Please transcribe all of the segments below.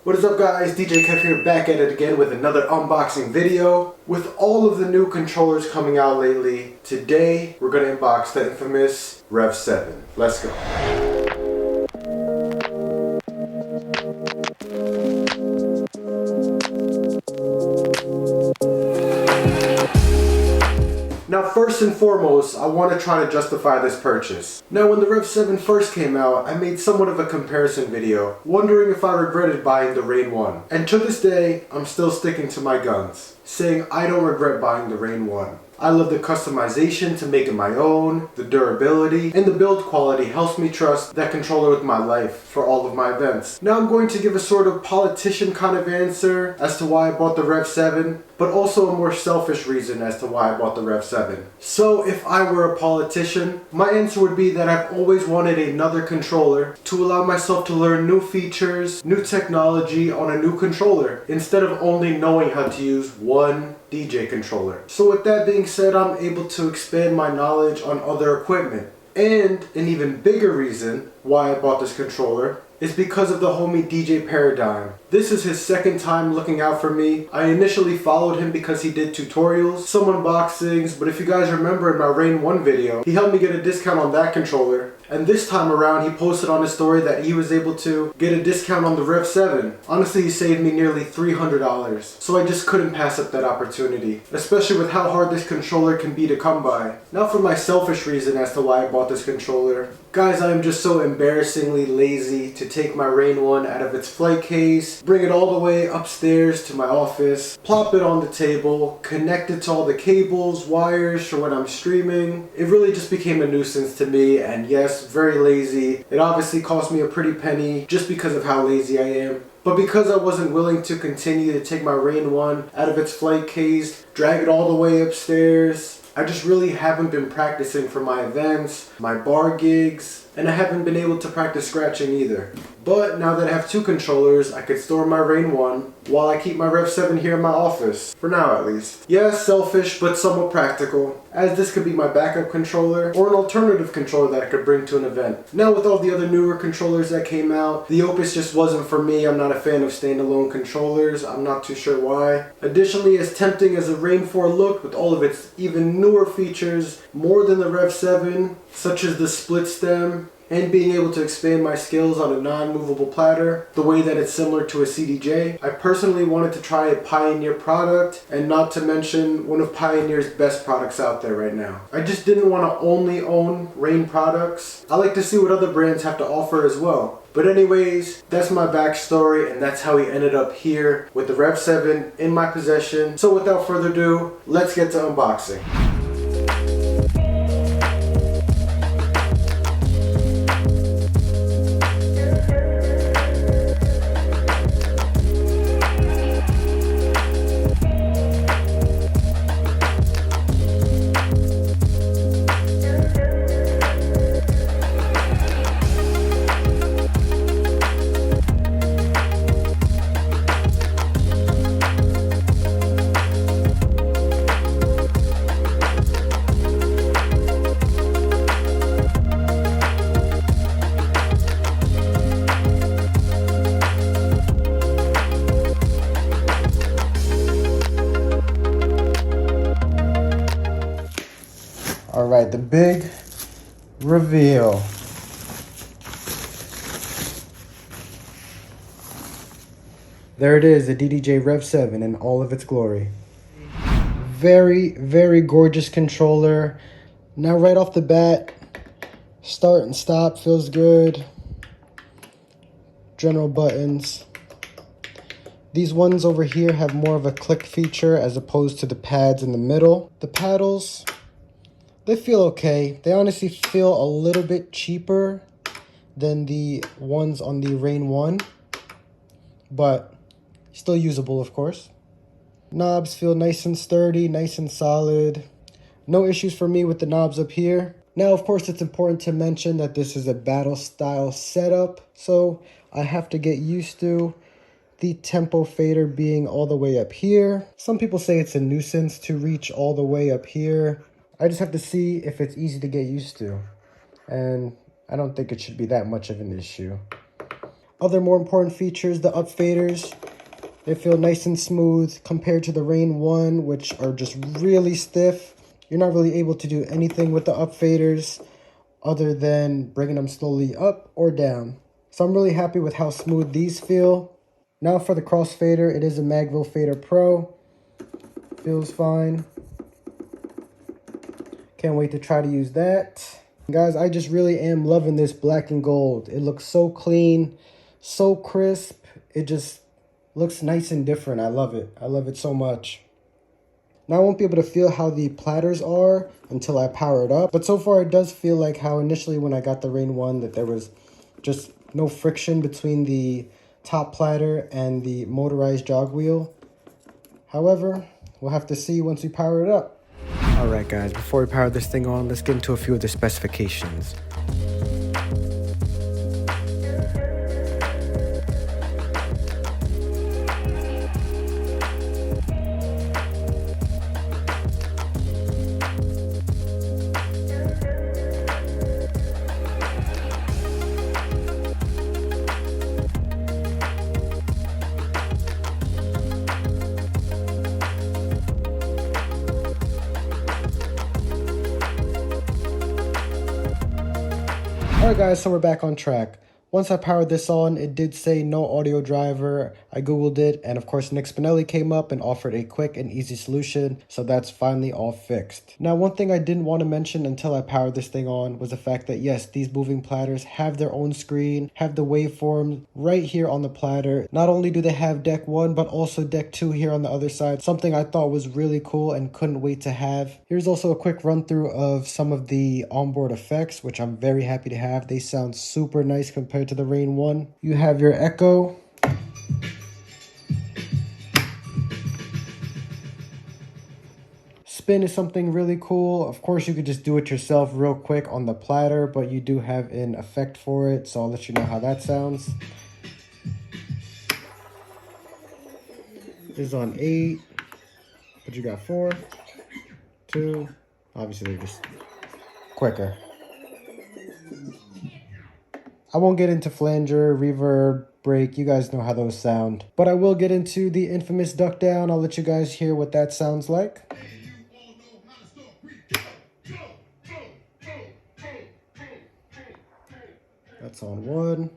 What is up guys, DJ Kev here back at it again with another unboxing video. With all of the new controllers coming out lately, today we're going to unbox the infamous Rev7. Let's go. Now first and foremost, I want to try to justify this purchase. Now when the Rev7 first came out, I made somewhat of a comparison video, wondering if I regretted buying the Rane 1. And to this day, I'm still sticking to my guns, saying I don't regret buying the Rane 1. I love the customization to make it my own, the durability, and the build quality helps me trust that controller with my life for all of my events. Now I'm going to give a sort of politician kind of answer as to why I bought the Rev7, but also a more selfish reason as to why I bought the Rev7. So if I were a politician, my answer would be that I've always wanted another controller to allow myself to learn new features, new technology on a new controller, instead of only knowing how to use one DJ controller. So with that being said, I'm able to expand my knowledge on other equipment. And an even bigger reason why I bought this controller is because of the homie DJ Paradigm. This is his second time looking out for me. I initially followed him because he did tutorials, some unboxings, but if you guys remember in my Rane 1 video, he helped me get a discount on that controller. And this time around, he posted on his story that he was able to get a discount on the Rev7. Honestly, he saved me nearly $300. So I just couldn't pass up that opportunity, especially with how hard this controller can be to come by. Now for my selfish reason as to why I bought this controller. Guys, I am just so embarrassingly lazy to take my Rane 1 out of its flight case, bring it all the way upstairs to my office, plop it on the table, connect it to all the cables, wires for when I'm streaming. It really just became a nuisance to me, and yes, very lazy. It obviously cost me a pretty penny just because of how lazy I am. But because I wasn't willing to continue to take my Rane 1 out of its flight case, drag it all the way upstairs, I just really haven't been practicing for my events, my bar gigs, and I haven't been able to practice scratching either. But now that I have two controllers, I could store my Rane 1 while I keep my Rev7 here in my office. For now at least. Yeah, selfish, but somewhat practical, as this could be my backup controller or an alternative controller that I could bring to an event. Now with all the other newer controllers that came out, the Opus just wasn't for me. I'm not a fan of standalone controllers. I'm not too sure why. Additionally, as tempting as the Rane 4 looked with all of its even newer features, more than the Rev7, such as the split stem, and being able to expand my skills on a non-movable platter, the way that it's similar to a CDJ. I personally wanted to try a Pioneer product, and not to mention one of Pioneer's best products out there right now. I just didn't want to only own Rane products. I like to see what other brands have to offer as well. But anyways, that's my backstory, and that's how we ended up here with the Rev7 in my possession. So without further ado, let's get to unboxing. Alright, the big reveal. There it is, the DDJ Rev7 in all of its glory. Very, very gorgeous controller. Now right off the bat, start and stop feels good. General buttons. These ones over here have more of a click feature as opposed to the pads in the middle. The paddles, they feel okay. They honestly feel a little bit cheaper than the ones on the Rane 1, but still usable, of course. Knobs feel nice and sturdy, nice and solid. No issues for me with the knobs up here. Now, of course, it's important to mention that this is a battle style setup, so I have to get used to the tempo fader being all the way up here. Some people say it's a nuisance to reach all the way up here. I just have to see if it's easy to get used to. And I don't think it should be that much of an issue. Other more important features, the up faders. They feel nice and smooth compared to the Rane 1, which are just really stiff. You're not really able to do anything with the up faders other than bringing them slowly up or down. So I'm really happy with how smooth these feel. Now for the crossfader, it is a Magville Fader Pro. Feels fine. Can't wait to try to use that. Guys, I just really am loving this black and gold. It looks so clean, so crisp. It just looks nice and different. I love it. I love it so much. Now I won't be able to feel how the platters are until I power it up. But so far it does feel like how initially when I got the Rane 1 that there was just no friction between the top platter and the motorized jog wheel. However, we'll have to see once we power it up. Alright guys, before we power this thing on, let's get into a few of the specifications. Alright guys, so we're back on track. Once I powered this on, it did say no audio driver. I googled it, and of course Nick Spinelli came up and offered a quick and easy solution, so that's finally all fixed. Now one thing I didn't want to mention until I powered this thing on was the fact that yes, these moving platters have their own screen, have the waveform right here on the platter. Not only do they have deck 1, but also deck 2 here on the other side, something I thought was really cool and couldn't wait to have. Here's also a quick run through of some of the onboard effects, which I'm very happy to have. They sound super nice compared to the Rane 1. You have your echo. Spin is something really cool. Of course, you could just do it yourself real quick on the platter, but you do have an effect for it, so I'll let you know how that sounds. This is on 8, but you got 4, 2, obviously they're just quicker. I won't get into flanger, reverb, break, you guys know how those sound. But I will get into the infamous duck down. I'll let you guys hear what that sounds like. That's on 1.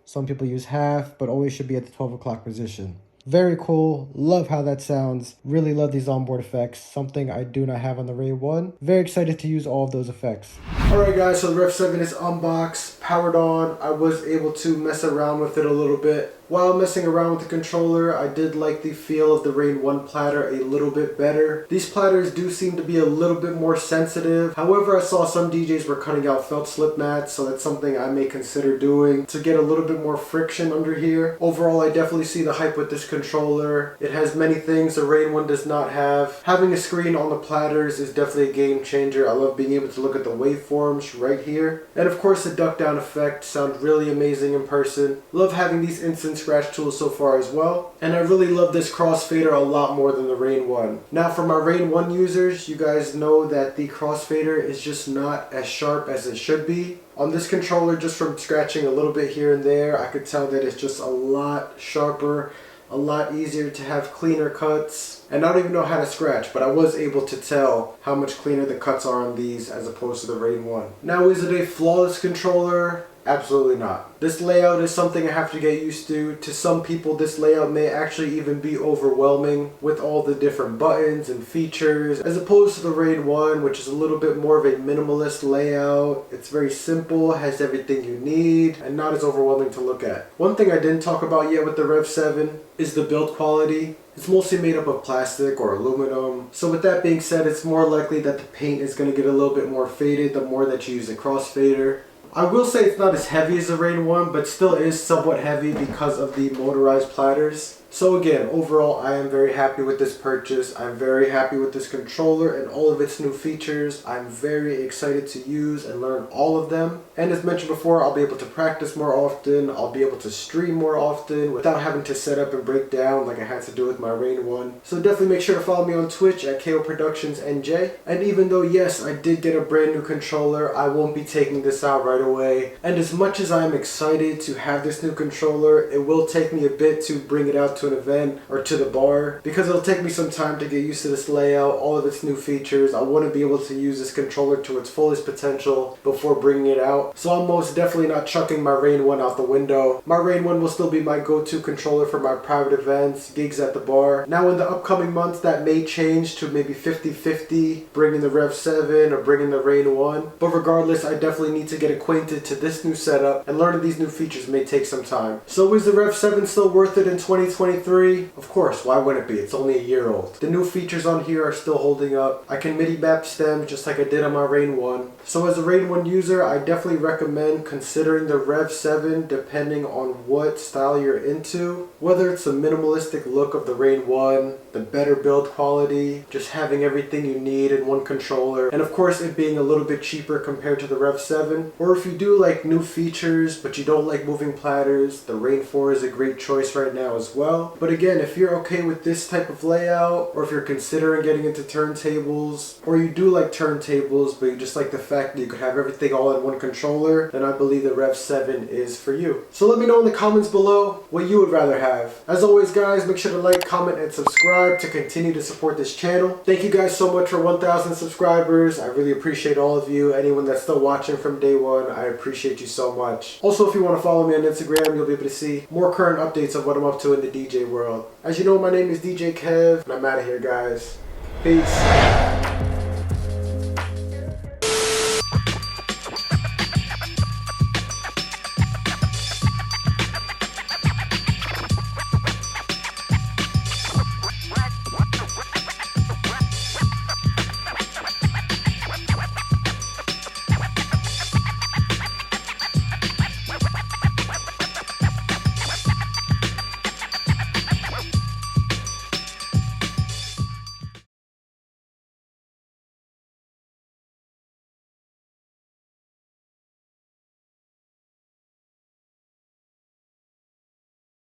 Some people use half, but always should be at the 12 o'clock position. Very cool. Love how that sounds. Really love these onboard effects. Something I do not have on the Rane 1. Very excited to use all of those effects. Alright guys, so the Rev7 is unboxed, powered on. I was able to mess around with it a little bit. While messing around with the controller, I did like the feel of the Rane 1 platter a little bit better. These platters do seem to be a little bit more sensitive. However, I saw some DJs were cutting out felt slip mats, so that's something I may consider doing to get a little bit more friction under here. Overall, I definitely see the hype with this controller. It has many things the Rane 1 does not have. Having a screen on the platters is definitely a game changer. I love being able to look at the waveforms right here. And of course, the duck down effect sounds really amazing in person. Love having these instant scratch tools so far as well, and I really love this crossfader a lot more than the Rane 1. Now for my Rane 1 users, you guys know that the crossfader is just not as sharp as it should be. On this controller, just from scratching a little bit here and there, I could tell that it's just a lot sharper, a lot easier to have cleaner cuts. And I don't even know how to scratch, but I was able to tell how much cleaner the cuts are on these as opposed to the Rane 1. Now, is it a flawless controller? Absolutely not. This layout is something I have to get used to. To some people, this layout may actually even be overwhelming with all the different buttons and features, as opposed to the Rane 1, which is a little bit more of a minimalist layout. It's very simple, has everything you need, and not as overwhelming to look at. One thing I didn't talk about yet with the Rev7 is the build quality. It's mostly made up of plastic or aluminum. So with that being said, it's more likely that the paint is going to get a little bit more faded the more that you use a crossfader. I will say it's not as heavy as the Rane 1, but still is somewhat heavy because of the motorized platters. So again, overall, I am very happy with this purchase. I'm very happy with this controller and all of its new features. I'm very excited to use and learn all of them. And as mentioned before, I'll be able to practice more often. I'll be able to stream more often without having to set up and break down like I had to do with my Rane 1. So definitely make sure to follow me on Twitch at KO Productions NJ. And even though, yes, I did get a brand new controller, I won't be taking this out right away. And as much as I'm excited to have this new controller, it will take me a bit to bring it out to an event or to the bar, because it'll take me some time to get used to this layout, all of its new features. I want to be able to use this controller to its fullest potential before bringing it out. So I'm most definitely not chucking my Rane 1 out the window. My Rane 1 will still be my go-to controller for my private events, gigs at the bar. Now in the upcoming months that may change to maybe 50-50, bringing the Rev7 or bringing the Rane 1. But regardless, I definitely need to get acquainted to this new setup, and learning these new features may take some time. So is the Rev7 still worth it in 2023? Of course, why wouldn't it be? It's only a year old. The new features on here are still holding up. I can MIDI map stems just like I did on my Rane 1. So as a Rane 1 user, I definitely recommend considering the Rev7 depending on what style you're into. Whether it's the minimalistic look of the Rane 1, the better build quality, just having everything you need in one controller, and of course it being a little bit cheaper compared to the Rev7. Or if you do like new features but you don't like moving platters, the Rane 4 is a great choice right now as well. But again, if you're okay with this type of layout, or if you're considering getting into turntables, or you do like turntables but you just like the fact that you could have everything all in one controller, then I believe the Rev7 is for you. So let me know in the comments below what you would rather have. As always guys, make sure to like, comment, and subscribe to continue to support this channel. Thank you guys so much for 1,000 subscribers. I really appreciate all of you. Anyone that's still watching from day one, I appreciate you so much. Also, if you want to follow me on Instagram, you'll be able to see more current updates of what I'm up to in the DJ world. As you know, my name is DJ Kev, and I'm out of here guys. Peace.